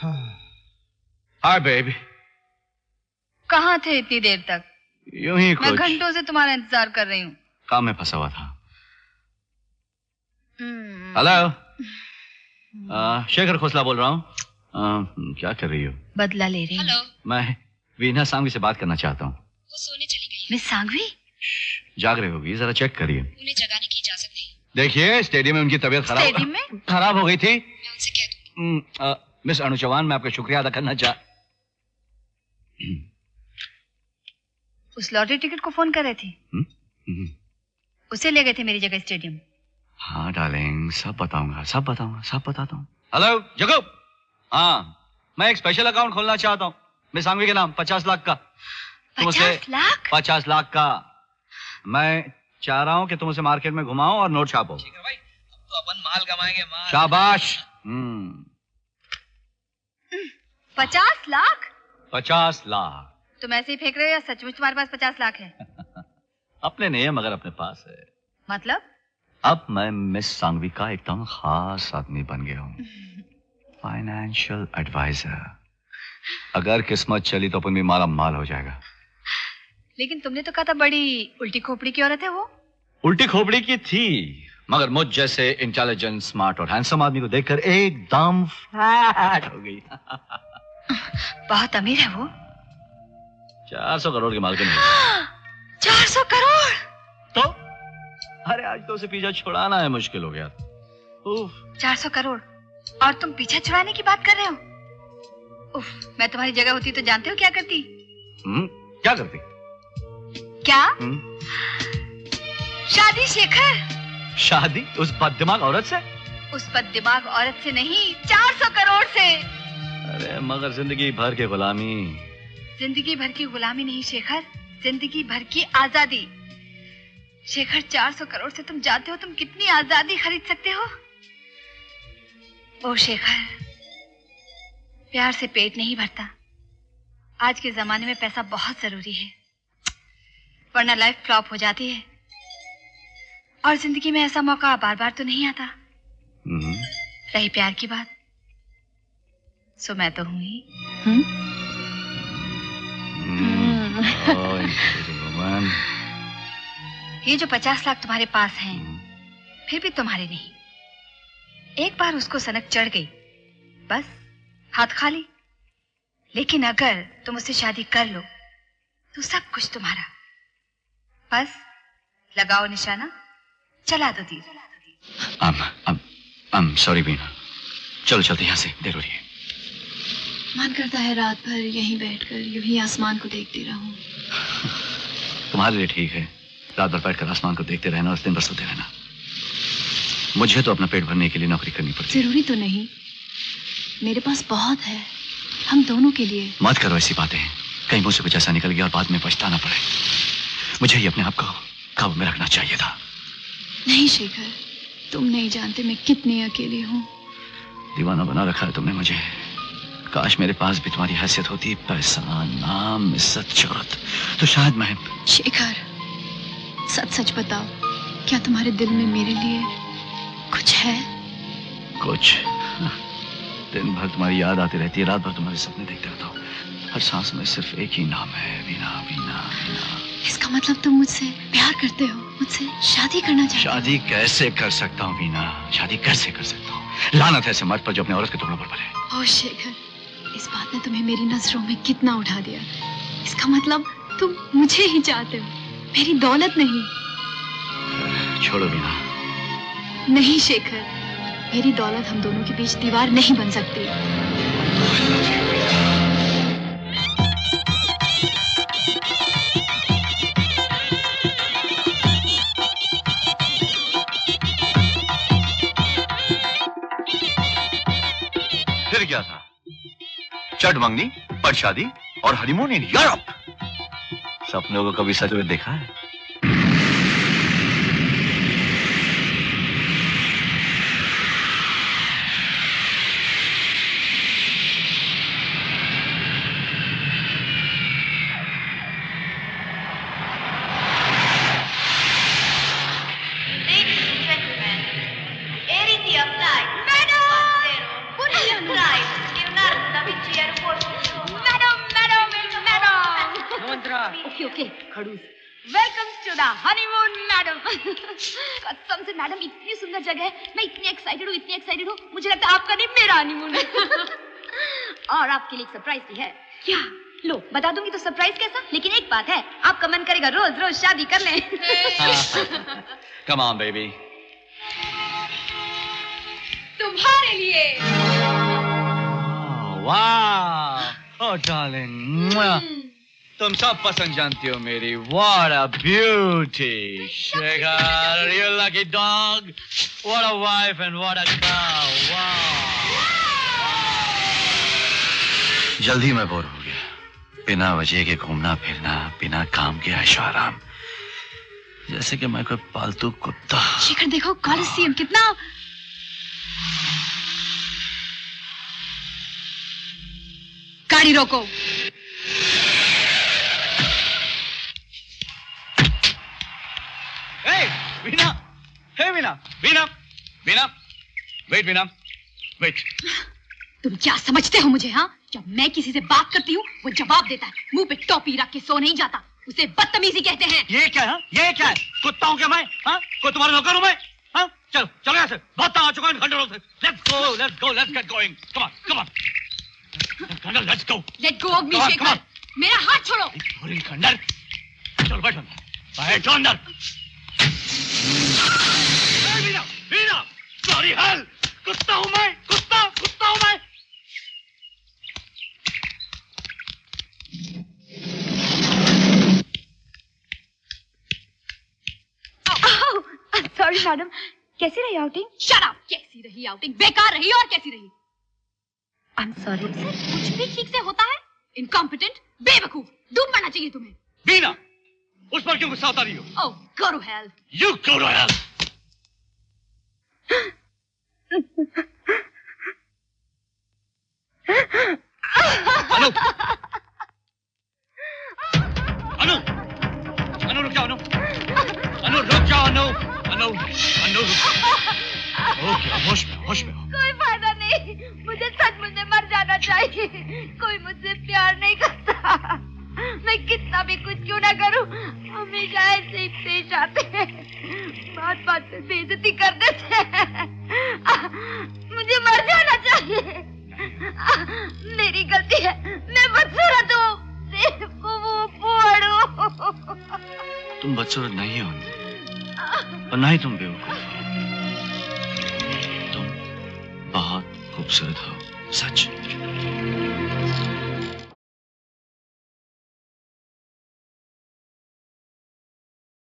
Hi baby. कहाँ थे इतनी देर तक? यूं ही कुछ। मैं घंटों से तुम्हारा इंतजार कर रही हूँ। काम में फंसा हुआ था। हेलो, शेखर खोसला बोल रहा हूँ। क्या कर रही हो? बदला ले रही हूँ। हेलो, मैं वीना सांघवी से बात करना चाहता हूँ। वो सोने चली गई। मिस सांघवी? जाग रही होगी, जरा चेक करिए। उन्हें जगाने की इजाजत नहीं। देखिए, स्टेडियम में उनकी तबीयत स्टेडियम में? खराब हो गई थी। मैं उनसे कह दूंगी। मिस अनु चौहान, मैं आपका शुक्रिया अदा करना उस लॉटरी टिकट को फोन कर रहे थे? उसे ले गए थे मेरी जगह स्टेडियम। हाँ डार्लिंग, सब बताऊंगा, सब बताता हूँ। हेलो जगो। हाँ, मैं एक स्पेशल अकाउंट खोलना चाहता हूँ मिस सांघवी के नाम, 50 लाख का। 50 लाख? 50 लाख का। मैं चाह रहा हूँ कि तुम उसे मार्केट में घुमाओ और नोट छापो। ठीक है भाई, अब तो अपन माल कमाएंगे, माल। शाबाश। 50 लाख? 50 लाख। तुम ऐसे ही फेंक रहे हो या सचमुच तुम्हारे पास 50 लाख है? अपने नहीं है मगर अपने पास है। मतलब? अब मैं मिस सांघवी का एकदम खास आदमी बन गया हूँ। Financial adviser. अगर किस्मत चली तो अपन भी माला माल हो जाएगा। लेकिन तुमने तो कहा था बड़ी उल्टी खोपड़ी की औरत है वो। उल्टी खोपड़ी की थी, मगर मुझ जैसे इंटेलिजेंट, स्मार्ट और हैंडसम आदमी को देखकर एकदम फ्लैट हो गई। बहुत अमीर है वो। 400 करोड़ की मालकिन है। 400 करोड़? तो अरे आज तो उसे पीछा छुड़ाना है मुश्किल हो गया। 400 करोड़ और तुम पीछा छुड़ाने की बात कर रहे हो? उफ, मैं तुम्हारी जगह होती तो जानते हो क्या करती? क्या करती? क्या? शादी शेखर। शादी उस बददिमाग औरत से? उस बददिमाग औरत से नहीं, 400 करोड़ से। अरे मगर जिंदगी भर की गुलामी। जिंदगी भर की गुलामी नहीं शेखर, जिंदगी भर की आजादी। शेखर, 400 करोड़ से तुम जानते हो तुम कितनी आजादी खरीद सकते हो? ओ शेखर, प्यार से पेट नहीं भरता। आज के जमाने में पैसा बहुत जरूरी है, वरना लाइफ फ्लॉप हो जाती है। और जिंदगी में ऐसा मौका बार बार तो नहीं आता। रही प्यार की बात, सो मैं तो हूं ही। ये जो 50 लाख तुम्हारे पास हैं, फिर भी तुम्हारे नहीं। एक बार उसको सनक चढ़ गई, बस हाथ खाली। लेकिन अगर तुम उससे शादी कर लो तो सब कुछ तुम्हारा। बस लगाओ निशाना, चला दो तीर। I'm sorry बीना, चलो चलते यहाँ से, देर हो रही है। मन करता है रात भर यहीं बैठकर यूं ही आसमान को देखती रहूं। तुम्हारे लिए ठीक है रात भर बैठकर आसमान को देखते रहना और दिन भर सोते रहना। मुझे तो अपना पेट भरने के लिए नौकरी करनी पड़ती है। जरूरी तो नहीं, मेरे पास बहुत है, हम दोनों के लिए। मत करो ऐसी बातें, कहीं मुझसे कुछ ऐसा निकल गया और बाद में पछताना पड़े। मुझे ही अपने आप को काबू में रखना चाहिए था। नहीं शेखर, तुम नहीं जानते मैं कितनी अकेली हूँ। दीवाना बना रखा है तुमने मुझे। काश मेरे पास भी तुम्हारी हैसियत होती, पैसा, नाम, इज्जत, शोहरत, तो शायद मैं। शेखर, सच सच बताओ, क्या तुम्हारे दिल में मेरे लिए कुछ है? कुछ? दिन भर तुम्हारी याद आती रहती है, रात भर तुम्हारे सपने देखते रहता हूँ। हर सांस में सिर्फ एक ही नाम है, वीना वीना वीना। इसका मतलब तुम मुझसे प्यार करते हो, मुझसे शादी करना चाहते हो? शादी कैसे कर सकता हूँ वीना, शादी कैसे कर सकता हूँ? लानत है ऐसे मर्द पर जो अपने औरत के टुकड़ों पर पले। ओह शेखर, इस बात ने तुम्हें मेरी नजरों में कितना उठा दिया। इसका मतलब तुम मुझे ही चाहते हो, मेरी दौलत नहीं। छोड़ो वीना। नहीं शेखर, मेरी दौलत हम दोनों के बीच दीवार नहीं बन सकती। फिर क्या था? चट मंगनी, पर शादी और हनीमून इन यूरोप। सपनों को कभी सच में देखा है? Leonardo ओके ओके खड़ूस। Welcome to the honeymoon madam. कसम से मैडम इतनी सुंदर जगह है, मैं इतनी एक्साइटेड हूँ, मुझे लगता है आपका नहीं मेरा हनीमून है। और आपके लिए एक सरप्राइज भी है। क्या? लो बता दूंगी तो सरप्राइज कैसा, लेकिन एक बात है, आपका मन करेगा रोज रोज शादी कर लें। Come on baby. तुम्हारे लिए। वाह, ओह डार्लिंग, तुम सब पसंद जानती हो मेरी। What a beauty, Shekhar, you lucky dog. What a wife and what a cow. Wow. जल्दी मैं बोर हो गया, बिना वजह के घूमना फिरना, बिना काम के ऐशो आराम, जैसे कि मैं कोई पालतू कुत्ता। शेखर देखो कॉलिसियम कितना। गाड़ी रोको। वीना, हे वीना, वीना, वीना, वेट वीना, वेट। तुम क्या समझते हो मुझे? हाँ, जब मैं किसी से बात करती हूँ वो जवाब देता है, मुंह पे टोपी रख के सो नहीं जाता, उसे बदतमीजी कहते हैं। ये क्या है? ये क्या है? कुत्ता हूँ क्या मैं? हाँ, कोई तुम्हारा नौकर हूँ मैं? हाँ, चलो चलो यहाँ से, बहुत आ चुका हूँ खंडरों से। Let's get going. Come on. खंडर, let's go. Let go of me, Shekhar. मेरा हाथ छोड़ो। थोड़ी खंडर, चलो बैठो अंदर। वीना, सॉरी हेल, कुत्ता हूँ मैं, कुत्ता हूँ मैं। सॉरी मैडम, कैसी रही आउटिंग? Shut up. कैसी रही आउटिंग? बेकार रही। और कैसी रही? I am sorry. कुछ भी ठीक से होता है? इनकॉम्पिटेंट, बेवकूफ, डूब मरना चाहिए तुम्हें। वीना, उस पर क्यों गुस्सा होता रही हो? ओह, go to hell. You go to hell. अनु रुक जाओ, अनु होश में हो। कोई फायदा नहीं, मुझे सचमुच में मर जाना चाहिए। कोई मुझसे प्यार नहीं करता, मैं कितना भी कुछ क्यों ना करूं, हमेशा ऐसे ही पेश आते हैं, बात पे बेइज्जती कर देते हैं। मुझे मर जाना चाहिए, मेरी गलती है, मैं बदसूरत हूँ, तुम बदसूरत नहीं हो और ना ही तुम बेवकूफ हो, तुम बहुत खूबसूरत हो, सच।